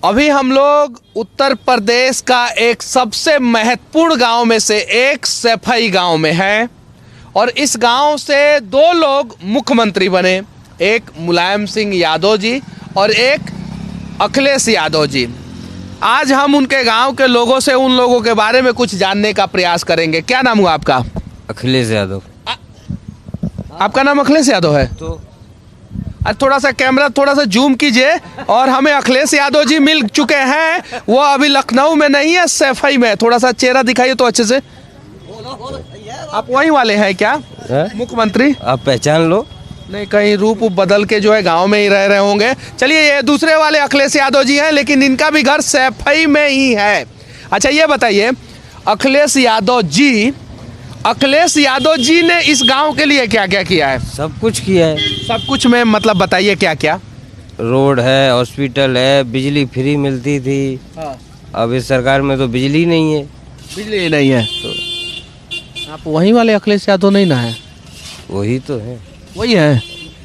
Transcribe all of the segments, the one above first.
अभी हम लोग उत्तर प्रदेश का एक सबसे महत्वपूर्ण गांव में से एक सैफई गांव में हैं और इस गांव से दो लोग मुख्यमंत्री बने, एक मुलायम सिंह यादव जी और एक अखिलेश यादव जी। आज हम उनके गांव के लोगों से उन लोगों के बारे में कुछ जानने का प्रयास करेंगे। क्या नाम हुआ आपका? अखिलेश यादव। आपका नाम अखिलेश यादव है? तो थोड़ा सा कैमरा थोड़ा सा जूम कीजिए। और हमें अखिलेश यादव जी मिल चुके हैं, वो अभी लखनऊ में नहीं है, सैफई में। थोड़ा सा चेहरा दिखाइए तो अच्छे से। आप वहीं वाले हैं क्या? मुख्यमंत्री आप पहचान लो। नहीं, कहीं रूप बदल के जो है गांव में ही रह रहे होंगे। चलिए, ये दूसरे वाले अखिलेश यादव जी हैं, लेकिन इनका भी घर सैफई में ही है। अच्छा, ये बताइए अखिलेश यादव जी ने इस गांव के लिए क्या क्या किया है? सब कुछ किया है। सब कुछ में मतलब बताइए क्या क्या? रोड है, हॉस्पिटल है, बिजली फ्री मिलती थी। अब इस सरकार में तो बिजली नहीं है। बिजली नहीं है तो आप वहीं वाले अखिलेश यादव नहीं ना है? वही तो है। वही है।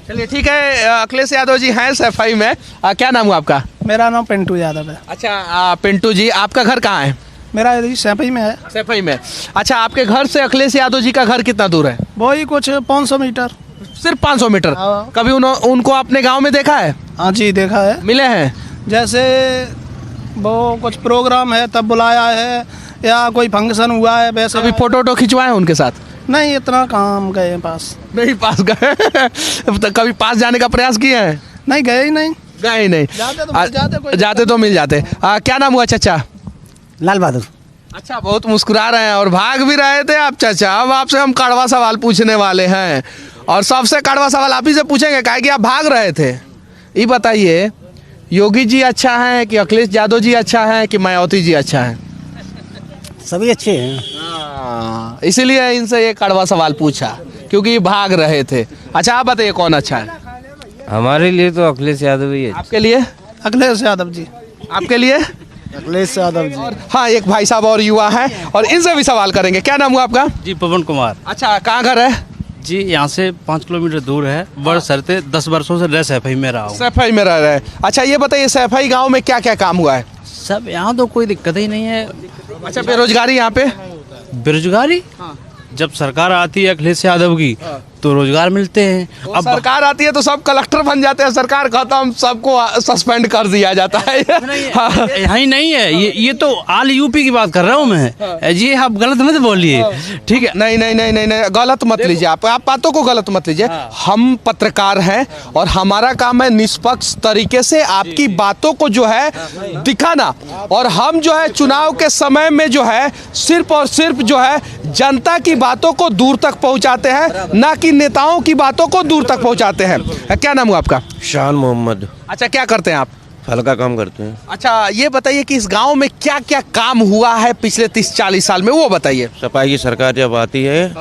चलिए ठीक है, अखिलेश यादव जी हैं सैफई में। क्या नाम हुआ आपका? मेरा नाम पिंटू यादव है। अच्छा, पिंटू जी, आपका घर कहाँ है? मेरा यदि सैफई में है। सैफई में। अच्छा, आपके घर से अखिलेश यादव जी का घर कितना दूर है? वही कुछ 500 मीटर। सिर्फ 500 मीटर? हाँ। कभी उनको अपने गांव में देखा है? हाँ जी, देखा है। मिले हैं? जैसे वो कुछ प्रोग्राम है तब बुलाया है, या कोई फंक्शन हुआ है वैसे। कभी फोटो वोटो खिंचवाए हैं उनके साथ? नहीं, इतना काम गए पास। नहीं पास गए? तो कभी पास जाने का प्रयास किए हैं? नहीं, गए ही नहीं। गए ही नहीं। जाते तो मिल जाते। क्या नाम हुआ चाचा? लाल बहादुर। अच्छा, बहुत मुस्कुरा रहे हैं और भाग भी रहे थे आप चाचा। अब आपसे हम कड़वा सवाल पूछने वाले हैं और सबसे कड़वा सवाल आप ही से पूछेंगे, काहे कि आप भाग रहे थे। ये बताइए, योगी जी अच्छा है कि अखिलेश यादव जी अच्छा है कि मायावती जी अच्छा है? सभी अच्छे हैं। इसीलिए इनसे ये कड़वा सवाल पूछा, क्योंकि भाग रहे थे। अच्छा, आप बताइए कौन अच्छा है? हमारे लिए तो अखिलेश यादव ही है। आपके लिए? अखिलेश यादव जी। आपके लिए? अखिलेश यादव जी। हाँ, एक भाई साहब और युवा है और इनसे भी सवाल करेंगे। क्या नाम हुआ आपका? जी, पवन कुमार। अच्छा, कहाँ घर है? जी, यहाँ से 5 किलोमीटर दूर है। बड़ सरते 10 वर्षों से रह सैफई में रहा हूँ। सैफई में रह रहे हैं। अच्छा, ये बताइए सैफई गांव में क्या क्या काम हुआ है? सब यहाँ तो कोई दिक्कत ही नहीं है। अच्छा, बेरोजगारी यहाँ पे? बेरोजगारी जब सरकार आती है अखिलेश यादव की तो रोजगार मिलते हैं। अब सरकार आती है तो सब कलेक्टर बन जाते हैं, सरकार खत्म, सबको सस्पेंड कर दिया जाता है। यहाँ ही नहीं है, ये तो आल यूपी की बात कर रहा हूँ मैं। जी, आप गलत मत बोलिए, ठीक है? नहीं नहीं नहीं नहीं नहीं, गलत मत लीजिए। आप बातों को गलत मत लीजिए। हम पत्रकार हैं और हमारा काम है निष्पक्ष तरीके से आपकी बातों को जो है दिखाना। और हम जो है चुनाव के समय में जो है सिर्फ और सिर्फ जो है जनता की बातों को दूर तक पहुंचाते हैं, ना कि नेताओं की बातों को दूर तक पहुंचाते हैं। क्या नाम हुआ आपका? शान मोहम्मद। अच्छा, क्या करते हैं आप? फल का काम करते हैं। अच्छा, ये बताइए कि इस गांव में क्या क्या काम हुआ है पिछले 30-40 साल में, वो बताइए। सफाई की सरकार जब आती है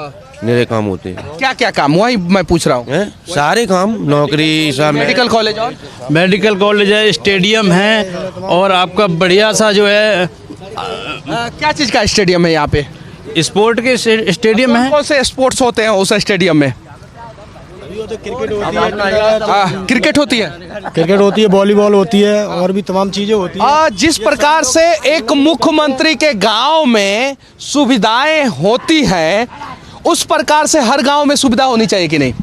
मेरे काम होते हैं। क्या क्या काम? वही मैं पूछ रहा हूँ। सारे काम, नौकरी, मेडिकल कॉलेज और मेडिकल कॉलेज है, स्टेडियम है, और आपका बढ़िया सा जो है क्या चीज़ का स्टेडियम है यहाँ पे? स्पोर्ट के स्टेडियम है। कौन से स्पोर्ट्स होते हैं उस स्टेडियम में? क्रिकेट होती है, क्रिकेट होती है, वॉलीबॉल होती है, और भी तमाम चीजें होती है। जिस प्रकार से एक मुख्यमंत्री के गांव में सुविधाएं होती हैं, उस प्रकार से हर गांव में सुविधा होनी चाहिए कि नहीं?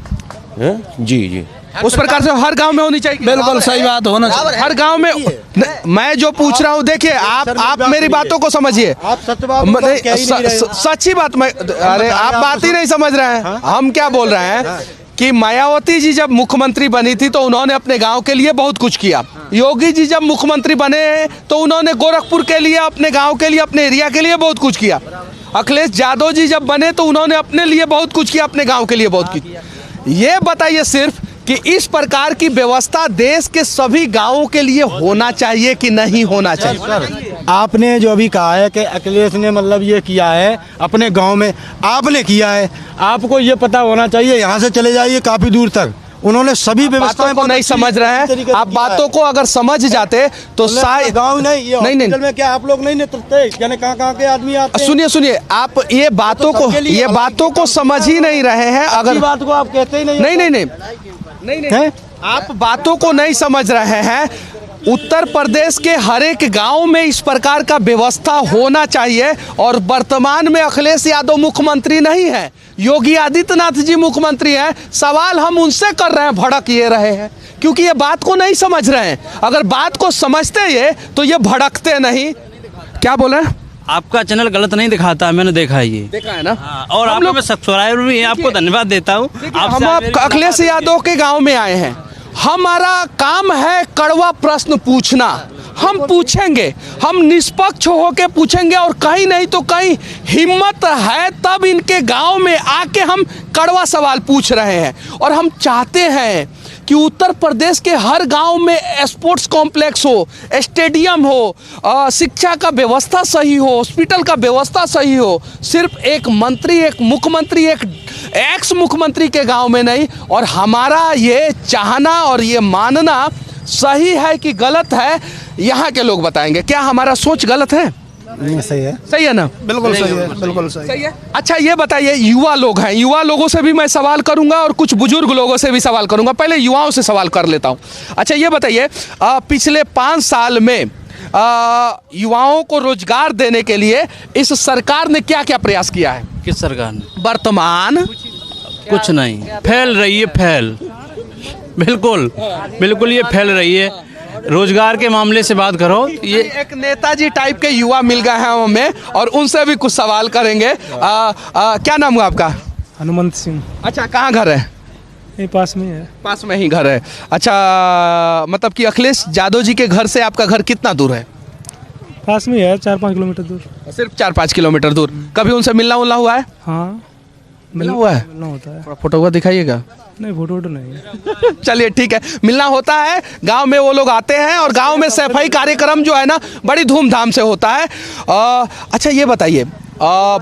जी जी, उस प्रकार से हर गांव में होनी चाहिए। बिल्कुल सही बात होना चाहिए हर गांव में। मैं जो पूछ रहा हूँ, देखिए आप मेरी बातों को समझिए। आप सच बात सच्ची बात। अरे आप बात ही नहीं समझ रहे हैं। हम क्या बोल रहे हैं कि मायावती जी जब मुख्यमंत्री बनी थी तो उन्होंने अपने गांव के लिए बहुत कुछ किया। योगी जी जब मुख्यमंत्री बने तो उन्होंने गोरखपुर के लिए, अपने गांव के लिए, अपने एरिया के लिए बहुत कुछ किया। अखिलेश यादव जी जब बने तो उन्होंने अपने लिए बहुत कुछ किया, अपने गांव के लिए बहुत कुछ। ये बताइए सिर्फ कि इस प्रकार की व्यवस्था देश के सभी गांवों के लिए होना चाहिए कि नहीं होना चाहिए? आपने जो अभी कहा है कि अखिलेश ने मतलब ये किया है अपने गांव में, आपने किया है, आपको ये पता होना चाहिए। यहाँ से चले जाइए काफी दूर तक, उन्होंने सभी व्यवस्थाएं को नहीं समझ रहे हैं। आप बातों को अगर समझ जाते तो शायद गाँव नहीं, ये हॉस्पिटल में क्या आप लोग नहीं नेतृत्व, यानी कहाँ के आदमी आते हैं? सुनिए, आप ये बातों को समझ ही नहीं रहे हैं। अगर बात को आप कहते ही नहीं। नहीं, आप बातों को नहीं समझ रहे हैं। उत्तर प्रदेश के हर एक गांव में इस प्रकार का व्यवस्था होना चाहिए। और वर्तमान में अखिलेश यादव मुख्यमंत्री नहीं है, योगी आदित्यनाथ जी मुख्यमंत्री हैं। सवाल हम उनसे कर रहे हैं, भड़क ये रहे हैं क्योंकि ये बात को नहीं समझ रहे हैं। अगर बात को समझते ये तो ये भड़कते नहीं। क्या बोले? आपका चैनल गलत नहीं दिखाता है, मैंने देखा है ये। देखा है ना? और आप लोग सब्सक्राइबर भी हैं, आपको धन्यवाद देता हूँ। हम अब अखिलेश यादव के गांव में आए हैं। हमारा काम है कड़वा प्रश्न पूछना। हम पूछेंगे, हम निष्पक्ष होकर पूछेंगे और कहीं नहीं तो कहीं हिम्मत है तब इनके गांव में आके हम कड़वा सवाल पूछ रहे हैं। और हम चाहते हैं कि उत्तर प्रदेश के हर गांव में स्पोर्ट्स कॉम्प्लेक्स हो, स्टेडियम हो, शिक्षा का व्यवस्था सही हो, हॉस्पिटल का व्यवस्था सही हो। सिर्फ एक मंत्री, एक मुख्यमंत्री, एक एक्स मुख्यमंत्री के गांव में नहीं। और हमारा ये चाहना और ये मानना सही है कि गलत है, यहाँ के लोग बताएंगे। क्या हमारा सोच गलत है? नहीं, सही है। सही है ना? बिल्कुल सही है, बिल्कुल सही है। अच्छा ये बताइए, युवा लोग हैं, युवा लोगों से भी मैं सवाल करूंगा और कुछ बुजुर्ग लोगों से भी सवाल करूंगा। पहले युवाओं से सवाल कर लेता हूं। अच्छा ये बताइए, पिछले 5 साल में युवाओं को रोजगार देने के लिए इस सरकार ने क्या क्या प्रयास किया है? किस सरकार ने? वर्तमान कुछ नहीं, फैल रही है, फैल बिल्कुल बिल्कुल ये फैल रही है। रोजगार के मामले से बात करो, ये एक नेताजी टाइप के युवा मिल गए हैं हमें और उनसे भी कुछ सवाल करेंगे। क्या नाम हुआ आपका? हनुमंत सिंह। अच्छा, कहाँ घर है? ये पास में है। पास में ही घर है। अच्छा, मतलब कि अखिलेश यादव जी के घर से आपका घर कितना दूर है? पास में है, 4-5 किलोमीटर दूर। सिर्फ 4-5 किलोमीटर दूर। कभी उनसे मिलना हुआ है? हाँ, मिलना हुआ है। मिलना होता है। फोटो हुआ दिखाइएगा। नहीं, फोटो नहीं है। चलिए ठीक है, मिलना होता है। गांव में वो लोग आते हैं और गांव में सफाई कार्यक्रम जो है ना बड़ी धूमधाम से होता है। अच्छा ये बताइए,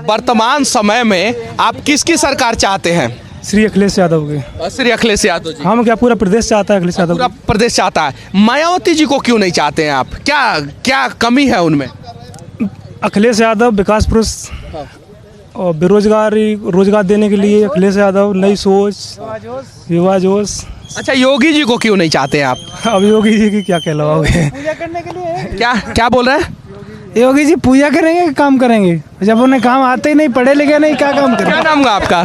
वर्तमान समय में आप किसकी सरकार चाहते हैं? श्री अखिलेश यादव के। श्री अखिलेश यादव जी। हम क्या पूरा प्रदेश चाहता है अखिलेश यादव? पूरा प्रदेश चाहता है। मायावती जी को क्यों नहीं चाहते हैं आप? क्या क्या कमी है उनमें? अखिलेश यादव विकास पुरुष और बेरोजगारी रोजगार देने के लिए अखिलेश यादव, नई सोच, युवा जोश। अच्छा, योगी जी को क्यों नहीं चाहते हैं आप? अब योगी जी की क्या कहलाओगे? क्या क्या बोल रहे हैं? योगी जी पूजा करेंगे, काम करेंगे? जब उन्हें काम आते ही नहीं, पढ़े लिखे नहीं, क्या काम करेंगे? क्या नाम हुआ आपका?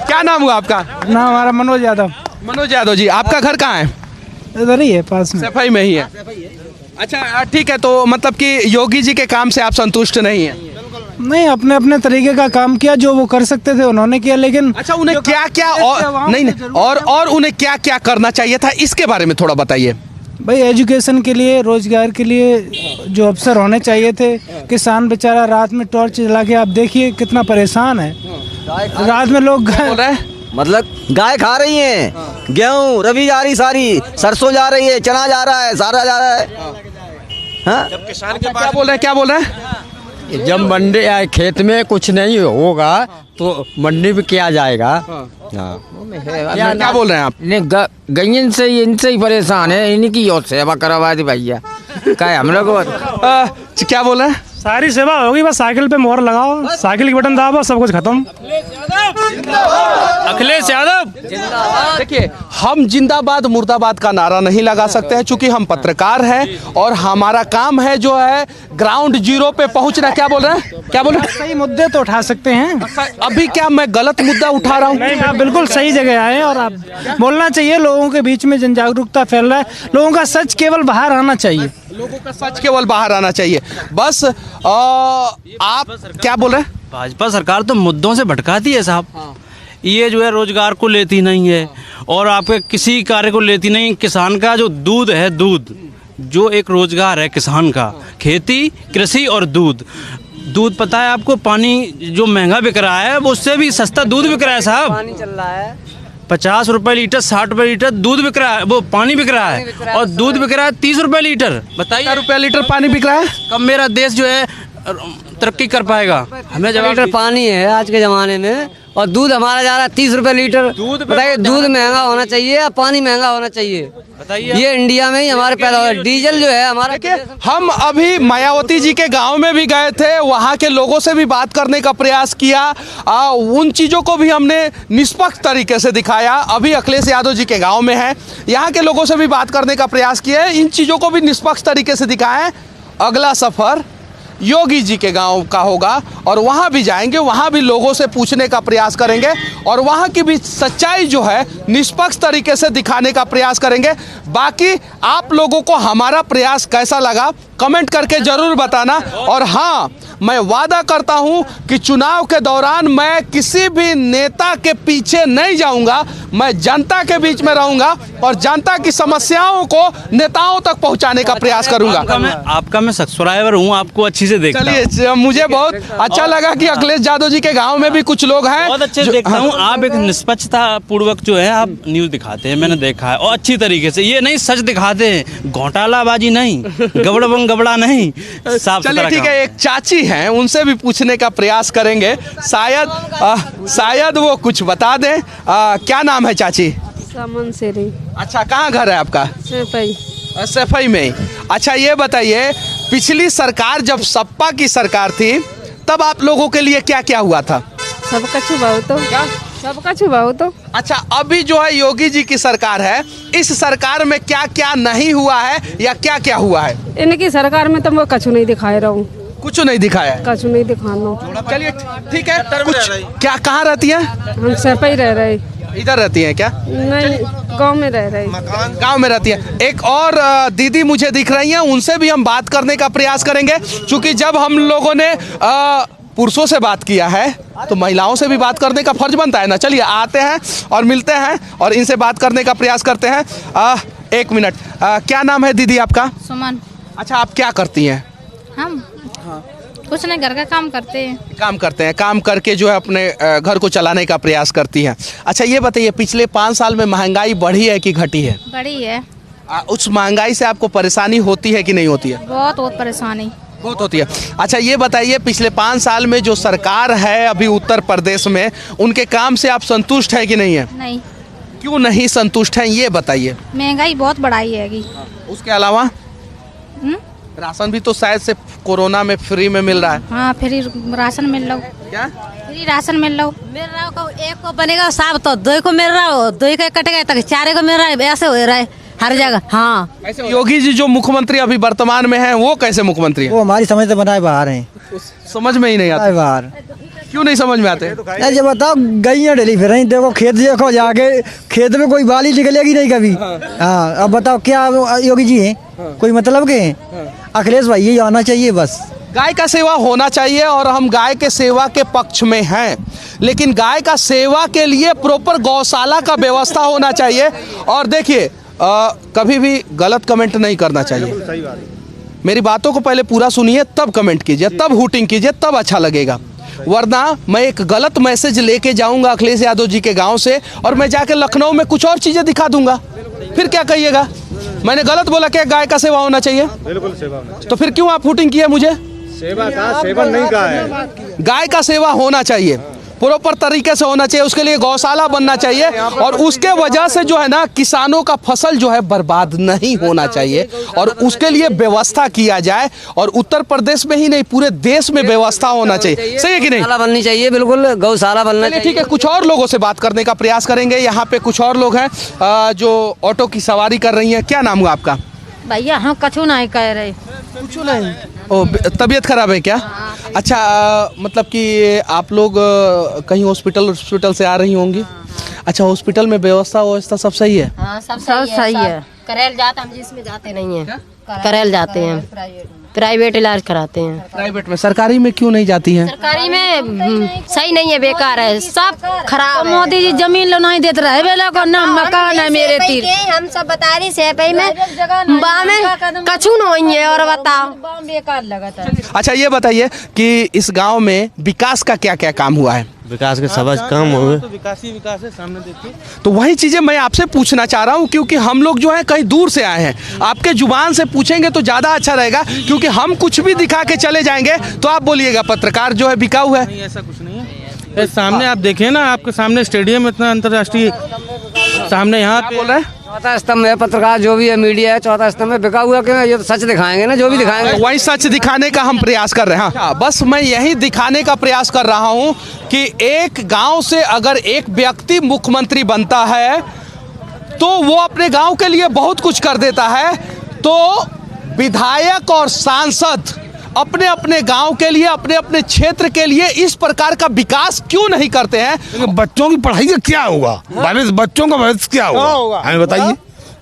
क्या नाम हुआ आपका? ना, हमारा मनोज यादव। मनोज यादव जी। आपका घर कहाँ है? इधर ही है, पास में। सफाई में ही है। अच्छा ठीक है, तो मतलब कि योगी जी के काम से आप संतुष्ट नहीं हैं? नहीं, अपने अपने तरीके का काम किया, जो वो कर सकते थे उन्होंने किया। लेकिन अच्छा, उन्हें क्या क्या और नहीं और उन्हें क्या क्या करना चाहिए था, इसके बारे में थोड़ा बताइए। भाई, एजुकेशन के लिए, रोजगार के लिए जो अवसर होने चाहिए थे। किसान बेचारा रात में टॉर्च जला के, आप देखिए कितना परेशान है। रात में लोग बोल रहे हैं मतलब गाय खा रही हैं, गेहूं रबी जा रही, सारी सरसों जा रही है, चना जा रहा है, सारा जा रहा है। हाँ? क्या बोल रहे हैं? क्या बोल रहे हैं? जब मंडी खेत में कुछ नहीं होगा तो मंडी में क्या जाएगा? क्या बोल रहे हैं आप? गैयन से इनसे ही परेशान है, इनकी और सेवा करवा दी भैया। क्या हम लोग क्या बोल रहे हैं? सारी सेवा होगी, बस साइकिल पे मोहर लगाओ, साइकिल की बटन दबाओ, सब कुछ खत्म। अखिलेश यादव। देखिए, हम जिंदाबाद मुर्दाबाद का नारा नहीं लगा सकते हैं क्योंकि हम पत्रकार हैं और हमारा काम है जो है ग्राउंड जीरो पे पहुंचना। क्या बोल रहे हैं? क्या बोल रहे हैं? सही मुद्दे तो उठा सकते हैं। अभी क्या मैं गलत मुद्दा उठा रहा हूँ? नहीं, आप बिल्कुल सही जगह आए और आप बोलना चाहिए। लोगों के बीच में जन जागरूकता फैल रहा है, लोगों का सच केवल बाहर आना चाहिए। लोगों का सच केवल बाहर आना चाहिए बस। आप क्या बोल रहे हैं? भाजपा सरकार तो मुद्दों से भटकाती है साहब। ये जो है रोजगार को लेती नहीं है और आपके किसी कार्य को लेती नहीं। किसान का जो दूध है, दूध जो एक रोजगार है किसान का, खेती, कृषि और दूध। दूध पता है आपको, पानी जो महंगा बिक रहा है वो उससे भी सस्ता दूध बिक रहा है साहब। पानी चल रहा है 50 रुपए लीटर, 60 रुपए लीटर दूध बिक रहा है, वो पानी बिक रहा है। और दूध बिक रहा है 30 रुपए लीटर। बताइए, रुपया लीटर पानी बिक रहा है। कब मेरा देश जो है तरक्की कर पाएगा? हमें जब लीटर पानी है आज के ज़माने में, और दूध हमारा जा रहा है 30 रुपए लीटर। बताइए, दूध महंगा होना चाहिए या पानी महंगा होना चाहिए? बताइए, ये इंडिया में ही हमारे पैदा हुआ है। डीजल जो है हमारा। हम अभी मायावती जी के गांव में भी गए थे, वहां के लोगों से भी बात करने का प्रयास किया, उन चीज़ों को भी हमने निष्पक्ष तरीके से दिखाया। अभी अखिलेश यादव जी के गांव में है, यहाँ के लोगों से भी बात करने का प्रयास किया है, इन चीज़ों को भी निष्पक्ष तरीके से दिखाया है। अगला सफ़र योगी जी के गांव का होगा और वहां भी जाएंगे, वहां भी लोगों से पूछने का प्रयास करेंगे और वहां की भी सच्चाई जो है निष्पक्ष तरीके से दिखाने का प्रयास करेंगे। बाकी आप लोगों को हमारा प्रयास कैसा लगा कमेंट करके ज़रूर बताना। और हाँ, मैं वादा करता हूं कि चुनाव के दौरान मैं किसी भी नेता के पीछे नहीं जाऊंगा, मैं जनता के बीच में रहूंगा और जनता की समस्याओं को नेताओं तक पहुंचाने का प्रयास करूंगा। आपका मैं सब्सक्राइबर हूँ, आपको अच्छी से देखता हूँ। चलिए, मुझे बहुत अच्छा लगा कि अखिलेश यादव जी के गांव में भी कुछ लोग हैं, बहुत अच्छे से देखता हूँ। आप एक निष्पक्षता पूर्वक जो है आप न्यूज़ दिखाते हैं, मैंने देखा है, और अच्छी तरीके से। ये नहीं सच दिखाते हैं, घोटालाबाजी नहीं, गबड़ा नहीं, साफ। चलिए ठीक है, एक चाची हैं, उनसे भी पूछने का प्रयास करेंगे, शायद वो कुछ बता दें। क्या नाम है चाची? सामन सेरी। अच्छा, कहाँ घर है आपका? सफाई में। अच्छा, ये बताइए, पिछली सरकार जब सपा की सरकार थी तब आप लोगों के लिए क्या क्या हुआ था? सबका छुपाओ तो क्या? सबका छुपाओ तो। अच्छा, अभी जो है योगी जी की सरकार है, इस सरकार में क्या क्या नहीं हुआ है या क्या क्या हुआ है? इनकी सरकार में तो मैं कछु नहीं दिखाए रहा हूँ। कुछ नहीं दिखाया है? कछु नहीं दिखाना। चलिए ठीक है, कुछ क्या, कहाँ रहती है? हम सफाई रह रहे। इधर रहती हैं क्या? नहीं, गांव में रह रहे। गांव में रहती है। एक और दीदी मुझे दिख रही हैं, उनसे भी हम बात करने का प्रयास करेंगे, क्योंकि जब हम लोगों ने पुरुषों से बात किया है तो महिलाओं से भी बात करने का फर्ज बनता है ना। चलिए आते हैं और मिलते हैं और इनसे बात करने का प्रयास करते हैं। एक मिनट, क्या नाम है दीदी आपका? सुमन। अच्छा, आप क्या करती हैं? हम कुछ नहीं, घर का काम करते हैं। काम करते हैं, काम करके जो है अपने घर को चलाने का प्रयास करती हैं। अच्छा, ये बताइए, पिछले 5 साल में महंगाई बढ़ी है कि घटी है? बढ़ी है। उस महंगाई से आपको परेशानी होती है कि नहीं होती है? बहुत परेशानी बहुत होती है। अच्छा, ये बताइए, पिछले 5 साल में जो सरकार है अभी उत्तर प्रदेश में, उनके काम से आप संतुष्ट है कि नहीं है? नहीं। क्यों नहीं संतुष्ट हैं, ये बताइए। महंगाई बहुत बढ़ाई है। उसके अलावा राशन भी तो शायद से कोरोना में फ्री में मिल रहा है। हाँ, फ्री राशन मिल रहा। क्या फ्री राशन मिल रहा? एक को बनेगा साहब तो 2 को मिल रहा हो, 2 का कटेगा तक 4 को मिल रहा है, ऐसे हो रहा है हर जगह। हाँ, ऐसे योगी जी जो मुख्यमंत्री अभी वर्तमान में हैं, वो कैसे मुख्यमंत्री हैं? वो हमारी समझ से बनाए बाहर हैं, समझ में ही नहीं आता। बाहर क्यों नहीं समझ में आते? ये बताओ, गैया डली फिर रही, देखो खेत देखो जाके, खेत में कोई बाली निकलेगी नहीं कभी। हाँ, अब बताओ क्या योगी जी हैं? कोई मतलब के हैं? अखिलेश भाई ये आना चाहिए बस। गाय का सेवा होना चाहिए और हम गाय के सेवा के पक्ष में हैं, लेकिन गाय का सेवा के लिए प्रॉपर गौशाला का व्यवस्था होना चाहिए। और देखिए, कभी भी गलत कमेंट नहीं करना चाहिए। मेरी बातों को पहले पूरा सुनिए, तब कमेंट कीजिए, तब हुटिंग कीजिए, तब अच्छा लगेगा। वरना मैं एक गलत मैसेज लेके जाऊंगा अखिलेश यादव जी के गांव से और मैं जाके लखनऊ में कुछ और चीज़ें दिखा दूंगा, फिर क्या कहिएगा? मैंने गलत बोला क्या गाय का सेवा होना चाहिए? बिल्कुल सेवा। तो फिर क्यों आप हुटिंग किए मुझे? सेवा का सेवन नहीं कहा है, गाय का सेवा होना चाहिए, प्रॉपर तरीके से होना चाहिए, उसके लिए गौशाला बनना चाहिए और उसके वजह से जो है ना किसानों का फसल जो है बर्बाद नहीं होना चाहिए और उसके लिए व्यवस्था किया जाए। और उत्तर प्रदेश में ही नहीं, पूरे देश में व्यवस्था होना चाहिए। सही है कि नहीं? गौशाला बननी चाहिए, बिल्कुल गौशाला बनना चाहिए। ठीक है, कुछ और लोगों से बात करने का प्रयास करेंगे। यहाँ पे कुछ और लोग हैं जो ऑटो की सवारी कर रही हैं। क्या नाम हुआ आपका? भैया हम कछु नहीं कह रहे। कुछ नहीं। ओ, तबीयत खराब है क्या? अच्छा, मतलब कि आप लोग कहीं हॉस्पिटल से आ रही होंगी? अच्छा, हॉस्पिटल में व्यवस्था सब सही है? हाँ, सब सही है। करेल जाते हम जिसमें जाते नहीं है, करेल जाते हैं, प्राइवेट इलाज कराते हैं। प्राइवेट में? सरकारी में क्यों नहीं जाती हैं? सरकारी में सही नहीं है, बेकार है, सब खराब है। मोदी जी जमीन नहीं देते रहे, वे लोग ना मकान है मेरे तीर। हम सब बता रही सेपई में कछु नहीं है। और बताओ, बेकार लगा था। अच्छा, ये बताइए कि इस गांव में विकास का क्या क्या काम हुआ है? विकास के सब काम हो गए। तो विकास ही विकास है, सामने देखिए। तो वही चीज़ें मैं आपसे पूछना चाह रहा हूँ, क्योंकि हम लोग जो है कहीं दूर से आए हैं। आपके जुबान से पूछेंगे तो ज़्यादा अच्छा रहेगा, क्योंकि हम कुछ भी दिखा के चले जाएंगे तो आप बोलिएगा पत्रकार जो है बिकाऊ है। नहीं, ऐसा कुछ नहीं है। ये सामने आप देखें ना, आपके सामने स्टेडियम इतना अंतर्राष्ट्रीय, सामने यहाँ पे बोल रहे हैं चौथा स्तंभ है पत्रकार, जो भी है मीडिया है, चौथा स्तंभ है, बिका हुआ क्यों है? ये तो सच दिखाएंगे ना, जो भी दिखाएंगे। वही सच दिखाने का हम प्रयास कर रहे हैं। हाँ, बस मैं यही दिखाने का प्रयास कर रहा हूँ कि एक गांव से अगर एक व्यक्ति मुख्यमंत्री बनता है तो वो अपने गांव के लिए बहुत कुछ कर देता है, तो विधायक और सांसद अपने अपने गांव के लिए, अपने अपने क्षेत्र के लिए इस प्रकार का विकास क्यों नहीं करते हैं? बच्चों की पढ़ाई का क्या होगा? भविष्य, बच्चों का भविष्य क्या होगा हमें बताइए।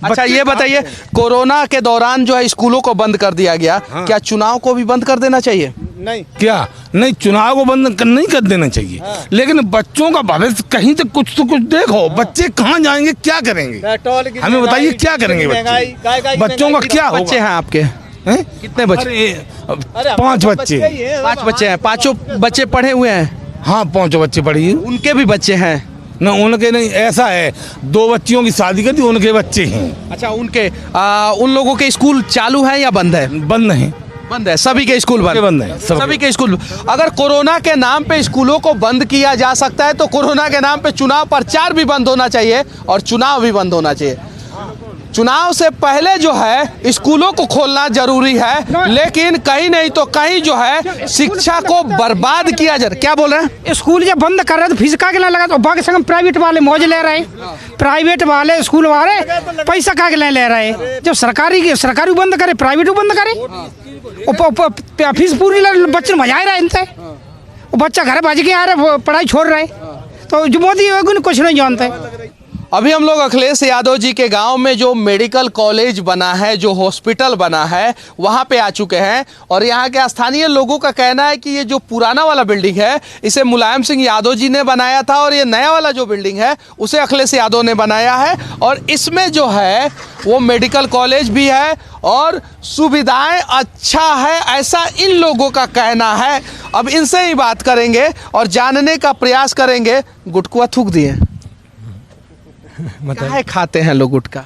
अच्छा ये बताइए, कोरोना के दौरान जो है स्कूलों को बंद कर दिया गया, क्या चुनाव को भी बंद कर देना चाहिए? नहीं, क्या नहीं, चुनाव को बंद नहीं कर देना चाहिए, लेकिन बच्चों का भविष्य कहीं तो कुछ देखो। बच्चे कहाँ जाएंगे, क्या करेंगे हमें बताइए, क्या करेंगे बच्चों का क्या होगा? बच्चे हैं आपके कितने बच्चे? 5 बच्चे। 5 बच्चे हैं, पांचों बच्चे पढ़े हुए हैं? हाँ, 5 बच्चे पढ़ी। उनके भी बच्चे हैं? न उनके नहीं, ऐसा है 2 बच्चियों की शादी कर दी, उनके बच्चे हैं। अच्छा, उनके उन लोगों के स्कूल चालू है या बंद है? बंद है। बंद है, सभी के स्कूल बंद है, सभी के स्कूल। अगर कोरोना के नाम पे स्कूलों को बंद किया जा सकता है तो कोरोना के नाम पे चुनाव प्रचार भी बंद होना चाहिए और चुनाव भी बंद होना चाहिए। चुनाव से पहले जो है स्कूलों को खोलना जरूरी है, लेकिन कहीं नहीं तो कहीं जो है शिक्षा को बर्बाद किया जा रहा है। क्या बोल रहे हैं? स्कूल जब बंद कर रहे हैं तो फीस का लगा, तो बाकी संग प्राइवेट वाले मौज ले रहे हैं, प्राइवेट वाले स्कूल वाले पैसा का ले रहे हैं। जब सरकारी बंद करे, प्राइवेट बंद करे, फीस पूरी बच्चे मजा रहा है इनसे, बच्चा घर भाज के आ रहे, पढ़ाई छोड़ रहे, तो जो मोदी कुछ नहीं जानते। अभी हम लोग अखिलेश यादव जी के गांव में जो मेडिकल कॉलेज बना है, जो हॉस्पिटल बना है, वहां पे आ चुके हैं और यहाँ के स्थानीय लोगों का कहना है कि ये जो पुराना वाला बिल्डिंग है इसे मुलायम सिंह यादव जी ने बनाया था और ये नया वाला जो बिल्डिंग है उसे अखिलेश यादव ने बनाया है और इसमें जो है वो मेडिकल कॉलेज भी है और सुविधाएं अच्छा है, ऐसा इन लोगों का कहना है। अब इनसे ही बात करेंगे और जानने का प्रयास करेंगे। गुटकुआ थूक दिए, काहे खाते हैं लोग गुटखा?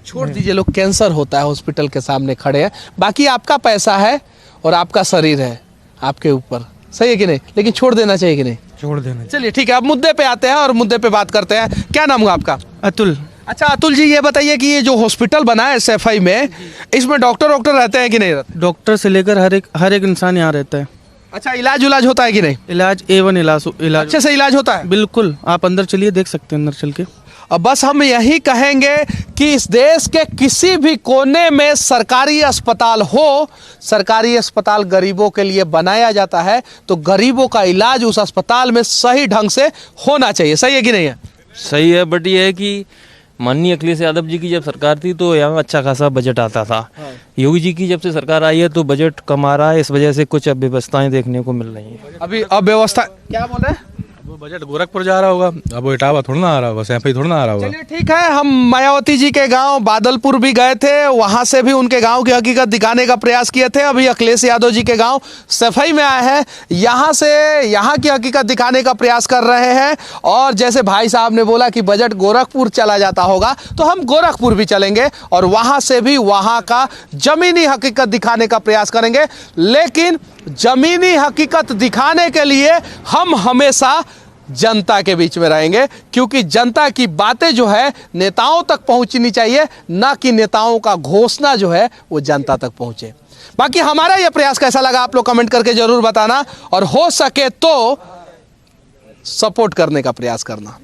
छोड़ दीजिए, लोग कैंसर होता है हॉस्पिटल के सामने खड़े हैं, बाकी आपका पैसा है और आपका शरीर है आपके ऊपर, सही है कि नहीं? लेकिन छोड़ देना चाहिए कि नहीं? छोड़ देना। चलिए ठीक है, अब मुद्दे पे आते हैं और मुद्दे पे बात करते हैं। क्या नाम हुआ आपका? अतुल। अच्छा अतुल जी, ये बताइए कि ये जो हॉस्पिटल बना है SFI में, इसमें डॉक्टर रहते हैं कि नहीं रहते? डॉक्टर से लेकर हर एक इंसान यहाँ रहता है। अच्छा, इलाज होता है कि नहीं? इलाज A1 इलाज अच्छे से इलाज होता है? बिल्कुल, आप अंदर चलिए, देख सकते हैं अंदर चल के। अब बस हम यही कहेंगे कि इस देश के किसी भी कोने में सरकारी अस्पताल हो, सरकारी अस्पताल गरीबों के लिए बनाया जाता है तो गरीबों का इलाज उस अस्पताल में सही ढंग से होना चाहिए, सही है कि नहीं है? सही है, बट ये है कि माननीय अखिलेश यादव जी की जब सरकार थी तो यहाँ अच्छा खासा बजट आता था। योगी जी की जब से सरकार आई है तो बजट कम आ रहा है, इस वजह से कुछ अव्यवस्थाएं देखने को मिल रही हैं। अभी अव्यवस्था क्या बोल रहे हैं? वो बजट गोरखपुर जा रहा होगा, अब वो इटावा थोड़ा ना आ रहा होगा, SFI थोड़ा ना आ रहा होगा। चलिए ठीक है, हम मायावती जी के गांव बादलपुर भी गए थे, वहां से भी उनके गांव की हकीकत दिखाने का प्रयास किए थे। अभी अखिलेश यादव जी के गांव SFI में आए हैं, यहां से यहां की हकीकत दिखाने का प्रयास कर रहे हैं। और जैसे भाई साहब ने बोला कि बजट गोरखपुर चला जाता होगा, तो हम गोरखपुर भी चलेंगे और वहां से भी वहां का जमीनी हकीकत दिखाने का प्रयास करेंगे। लेकिन जमीनी हकीकत दिखाने के लिए हम हमेशा जनता के बीच में रहेंगे, क्योंकि जनता की बातें जो है नेताओं तक पहुंचनी चाहिए, ना कि नेताओं का घोषणा जो है वो जनता तक पहुंचे। बाकी हमारा यह प्रयास कैसा लगा आप लोग कमेंट करके जरूर बताना और हो सके तो सपोर्ट करने का प्रयास करना।